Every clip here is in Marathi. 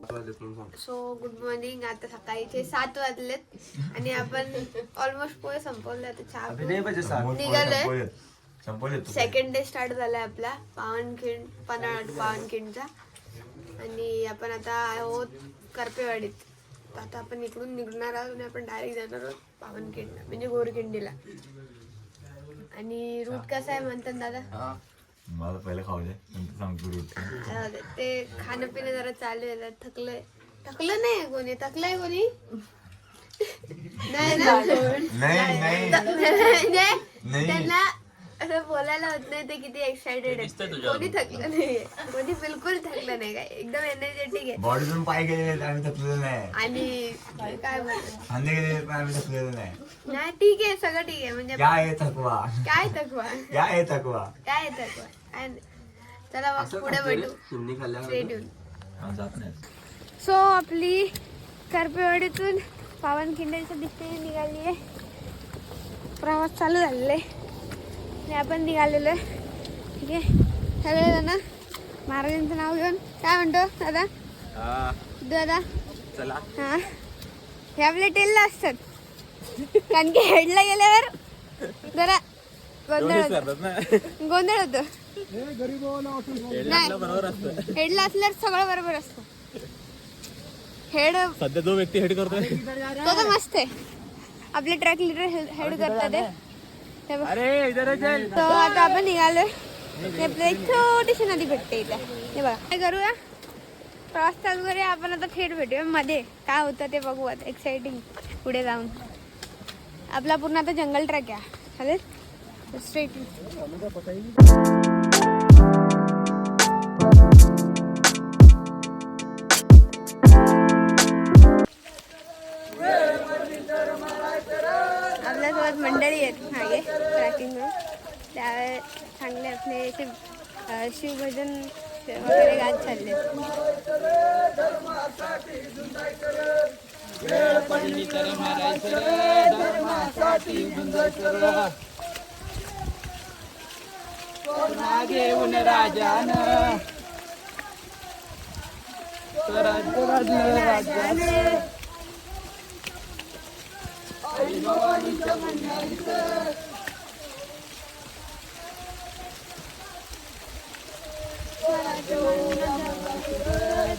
So good morning. आता सकाळीचे 7 वाजलेत आणि आपण ऑलमोस्ट पोहे संपवले. आता चहा निघालोय. सेकंड डे स्टार्ट झालाय आपला पावनखिंडचा आणि आपण आता आहोत करपेवाडीत. आता आपण इकडून निघणार आहोत आणि आपण डायरेक्ट जाणार आहोत पावनखिंडला म्हणजे गोरखिंडीला. आणि रूट कसा आहे म्हणतात दादा? मला पहिले खाऊ दे नंतर सांगतो रूट. ते खाणं पिणं जरा चालू आहे. थकलं नाही कोणी? थकलंय कोणी? नाही ना. त्यांना असं बोलायला होत नाही. ते किती एक्साइटेड आहे. कोणी थकलं नाहीये. कोणी बिलकुल थकलं नाही. काय एकदम एनर्जेटिक आहे. बॉडीतून पाय गेले आम्ही थकलेलो नाही. आणि काय बोलतो खांदे गेले पण आम्ही थकलेलो नाही. नाही ठीक आहे, सगळं ठीक आहे. म्हणजे काय आहे थकवा? काय थकवा? काय आहे थकवा? काय थकवा? काय नाही. चला मग पुढे भेटू. सो आपली करपेवाडीतून पावनखिंडीच्या दिशेने निघाली आहे. प्रवास चालू झालेला आहे आणि आपण निघालेलो आहे. ठीक आहे, सगळेजण महाराजांचं नाव घेऊन. काय म्हणतो दादा? दादा चला. हा, हे आपल्या टेलला असतात कारण की हेडला गेल्यावर जरा गोंधळ होतो. नाही, हेडला असल्यावर सगळं बरोबर असतं. हेड सध्या जो व्यक्ती हेड करतोय तो तर मस्त आहे. आपले ट्रॅक लिडर हेड करतात ते. तो आता आपण निघालोय. आपल्या एक छोटीशी नदी भेटते इथे. हे बघा, काय करूया, प्रवास चालू करूया. आपण आता थेट भेटूया मध्ये. काय होतं ते बघू आता. एक्साइटिंग पुढे जाऊन. आपला पूर्ण आता जंगल ट्रॅक आहे. चालेल, स्ट्रेट. आपल्यासोबत मंडळी आहेत मागे ट्रॅकिंग करून. त्यावेळेस चांगले आपले शिवभजन वगैरे गात चालले. घेऊन राजान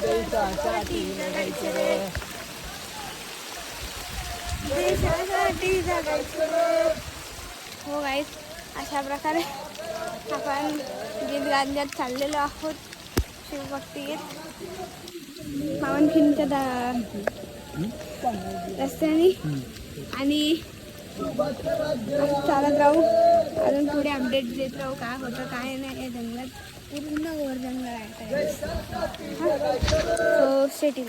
देशासाठी लढायचं रे, देशासाठी जगायचं. हो गाईस, अशा प्रकारे आपण गीत गाण्यात चाललेलो आहोत. शिवभक्ती गीत पावनखिंडच्या रस्त्याने. आणि चालत राहू, अजून पुढे अपडेट देत राहू काय होतं काय नाही. या जंगलात पूर्ण गोर जंगल आहे. सो स्टेटिंग.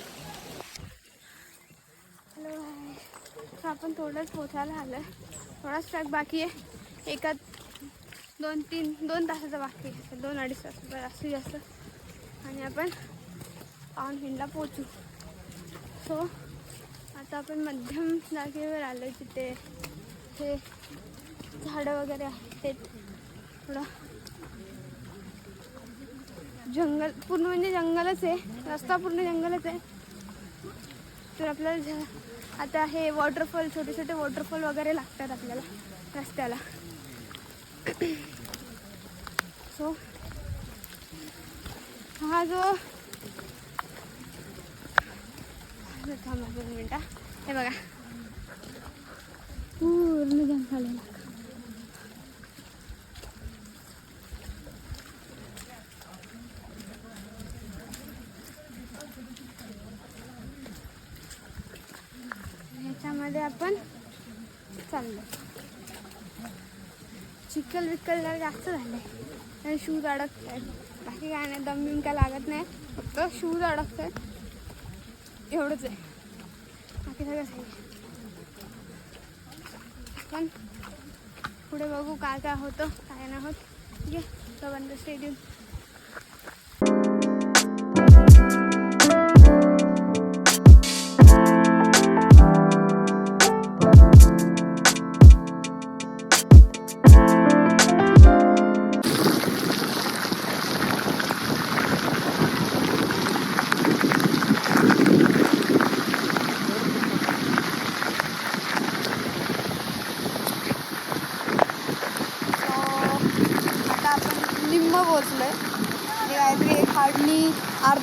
हॅलो, आपण थोडंच पोचायला आलं आहे. थोडाच ट्रॅक बाकी आहे. एका 2 तासाचा बाकी आहे. 2-2.5 तास जास्तीत जास्त. आणि आपण पावनखिंडला पोचू. सो आता आपण मध्यम जागेवर आलो आहे. तिथे हे झाडं वगैरे आहेत. थोडं जंगल, पूर्ण म्हणजे जंगलच आहे. रस्ता पूर्ण जंगलच आहे. तर आपल्याला आता हे वॉटरफॉल, छोटे छोटे वॉटरफॉल वगैरे लागतात आपल्याला रस्त्याला. सो हा जो थांबा 2 मिनटं. हे बघा, पूर्ण जंगल आहे. ह्याच्यामध्ये आपण चाललो. चिखल विकल जरा जास्त झाले आणि शूज अडकत आहेत. बाकी काय नाही, दम बिम काय लागत नाही. फक्त शूज अडकत आहेत एवढंच आहे. बाकी सगळं आहे. पण पुढे बघू काय काय होतं काय नाही होत. ठीक आहे, तोपर्यंत स्टेडियम.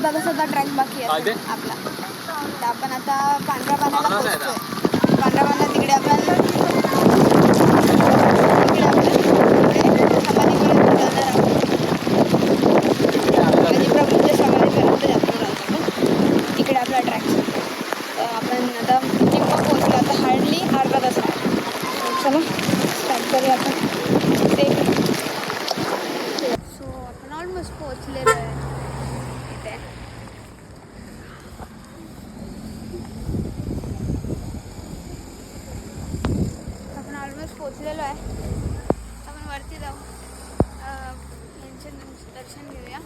अर्धा तासाचा ट्रॅक बाकी आहे आपला. तर आपण आता पांढरा बांधाला पोहोचतोय. पांढरा बांधा तिकडे आपण समाधीकडे जाणार आहोत. बाजी प्रभूंच्या समाधीपर्यंत जाणार आहोत आपण. तिकडे आपला ट्रॅक. आपण आता निम्मा पोहोचलो. आता हार्डली अर्धा तास आहे. चला स्टार्ट करूया आपण ते. सो आपण ऑलमोस्ट पोहोचलेलो आहे इथे. आपण ऑलमोस्ट पोहोचलेलो आहे. आपण वरती जाऊ, यांचे दर्शन घेऊया,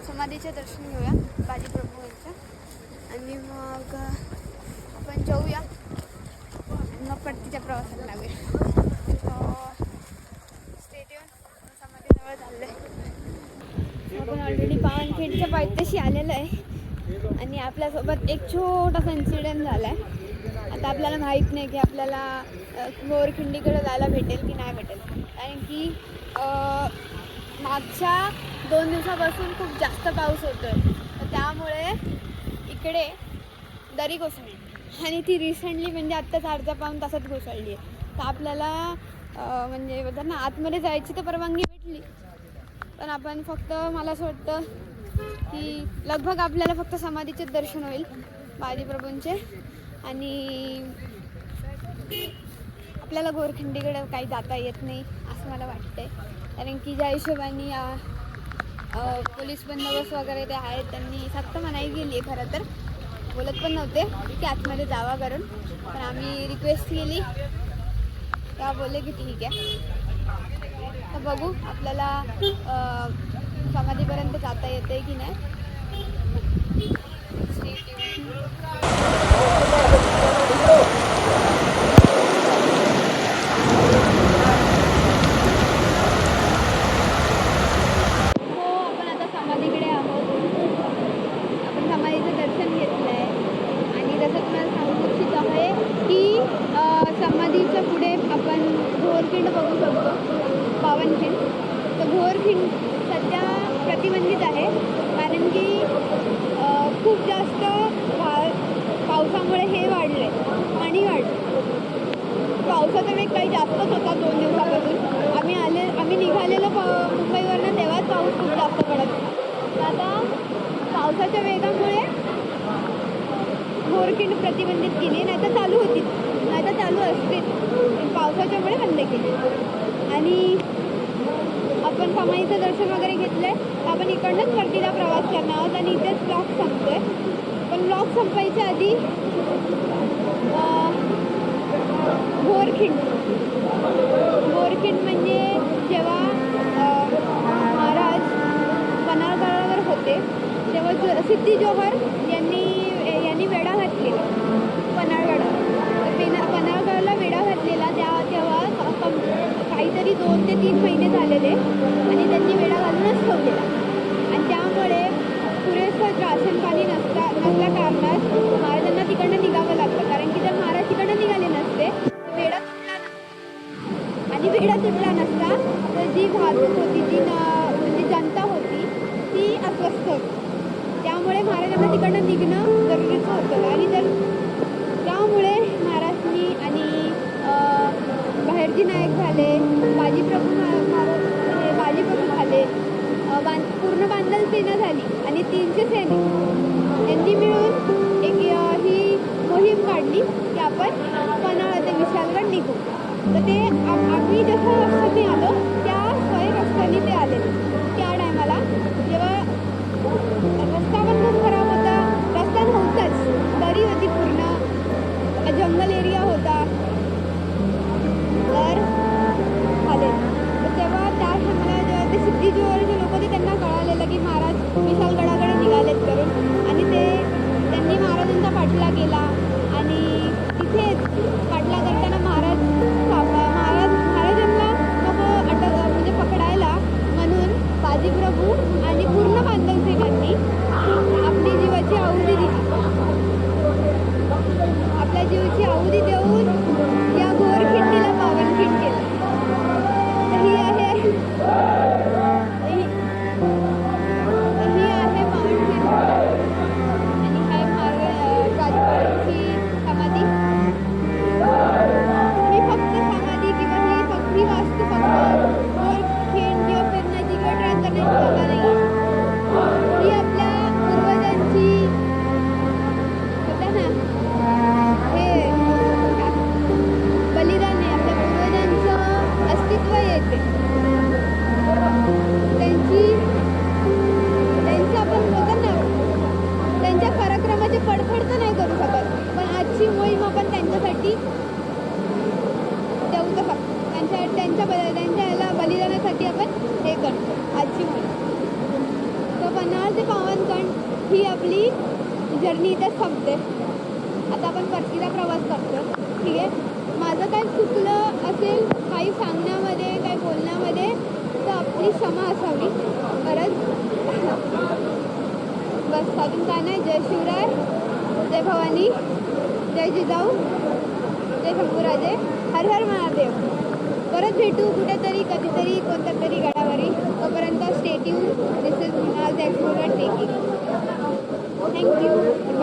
समाधीचे दर्शन घेऊया बाजी प्रभू यांचं, आणि मग आपण जाऊया आणि मग परतीच्या प्रवासाला लागूया. समाधीजवळ चाललं आहे. आपण ऑलरेडी पावनखिंडच्या पायथ्याशी आलेलो आहे आणि आपल्यासोबत एक छोटासा इन्सिडेंट झाला आहे. आता आपल्याला माहीत नाही की आपल्याला गोरखिंडीकडे जायला भेटेल की नाही भेटेल, कारण की मागच्या 2 दिवसापासून खूप जास्त पाऊस होतो आहे. तर त्यामुळे इकडे दरी कोसळली आणि ती रिसेंटली म्हणजे आत्ताच अर्धा पाऊण तासात कोसळली आहे. तर आपल्याला म्हणजे बोलतात ना आतमध्ये जायची तर परवानगी भेटली, पण आपण फक्त, मला असं वाटतं की लगभग आपल्याला फक्त समाधीचे दर्शन होईल बाजी प्रभूंचे, आणि आपल्याला गोरखिंडीकडे काही जाता येत नाही असं मला वाटतं आहे. कारण की ज्या हिशोबाने पोलीस बंदोबस्त वगैरे ते आहेत, त्यांनी सक्त मनाई केली आहे. खरं तर बोलत पण नव्हते की आतमध्ये जावा करून, पण आम्ही रिक्वेस्ट केली तेव्हा बोलले की ठीक आहे. तर बघू आपल्याला समाधीपर्यंत जाता येते की नाही. आपण आता समाधीकडे आहोत. आपण समाधीचं दर्शन घेतलं आहे आणि जसं तुम्हाला सांगू इच्छित आहे की समाधीच्या पुढे आपण घोरखिंड बघू शकतो, पावनखिंड. तर घोरखिंड सध्या प्रतिबंधित आहे, कारण की खूप जास्त पावसामुळे हे वाढले, पाणी वाढलं. पावसाचा वेग काही जास्तच होता 2 दिवसापासून. आम्ही निघालेलो मुंबईवरनं, तेव्हाच पाऊस खूप जास्त पडत होता. आता पावसाच्या वेगामुळे घोरखिंड प्रतिबंधित केली, नाही तर चालू होती, नाही तर चालू असते, पावसाच्यामुळे बंद केली. आणि आपण समाधीचं दर्शन वगैरे घेतलं आहे, तर आपण इकडनंच परतीचा प्रवास करणार आहोत आणि इथेच ब्लॉग संपतो आहे. पण ब्लॉग संपायच्या आधी घोरखिंड म्हणजे जेव्हा महाराज पन्हाळगडावर होते तेव्हा सिद्धी जोहर यांनी वेढा घातलेला पन्हाळगडावर. पन्हाळगडाला वेढा घातलेला तेव्हा काहीतरी 2 ते 3 महिने झालेले आणि त्यांनी वेढा घालूनच ठेवलेला. आणि त्यामुळे पुरेसं राशन पाणी नसल्या कारणास महाराजांना तिकडनं निघावं लागलं. कारण की जर महाराज तिकडनं निघाले नसते वेढा तुटला नसता, आणि वेढा तुटला नसता तर जी वाहतूक होती, जी म्हणजे जनता होती ती अस्वस्थ होती. त्यामुळे महाराजांना तिकडनं निघणं गरजेचं होतं. आणि तर त्यामुळे महाराजांनी आणि बाहेरजी नायक झाले, बाजी प्रभू झाले, पूर्ण बांधल सेना झाली आणि 300 सैनिक यांनी मिळून एक ही मोहीम काढली की आपण पन्हाळा ते विशालगड निघू. तर ते आम्ही जसं रस्त्याने आलो त्या स्वयं रस्त्याने ते आले. त्या टायमाला जेव्हा रस्ता पण खराब होता, रस्ता नव्हताच, दरी होती, पूर्ण जंगल एरिया होता, तर आले. तर तेव्हा त्या टायमाला जेव्हा ते सिद्धी जोहरचे लोक होते त्यांना कळालेलं की महाराज विशालगडाकडे निघालेत करून, आणि त्यांनी महाराजांचा पाठलाग केला. आणि तिथेच पाठलाग करताना महाराजांना देवासाठी देऊचं फक्त त्यांच्या याला बलिदानासाठी आपण हे करतो आजची म्हणून. तर पन्हाळ ते पावनखंड ही आपली जर्नी इथे संपते. आता आपण परतीचा प्रवास करतो. ठीक आहे. माझं काय चुकलं असेल काही सांगण्यामध्ये काही बोलण्यामध्ये तर आपली क्षमा असावी. खरंच बस अजून काय नाही. जय शिवराय, जय भवानी, जय जिजाऊ, जय शंभूराजे, हर हर महादेव. परत भेटू कुठेतरी कधीतरी कोणत्या तरी गडावरी. तोपर्यंत stay tuned. This is Mrinal the explorer taking. Thank you.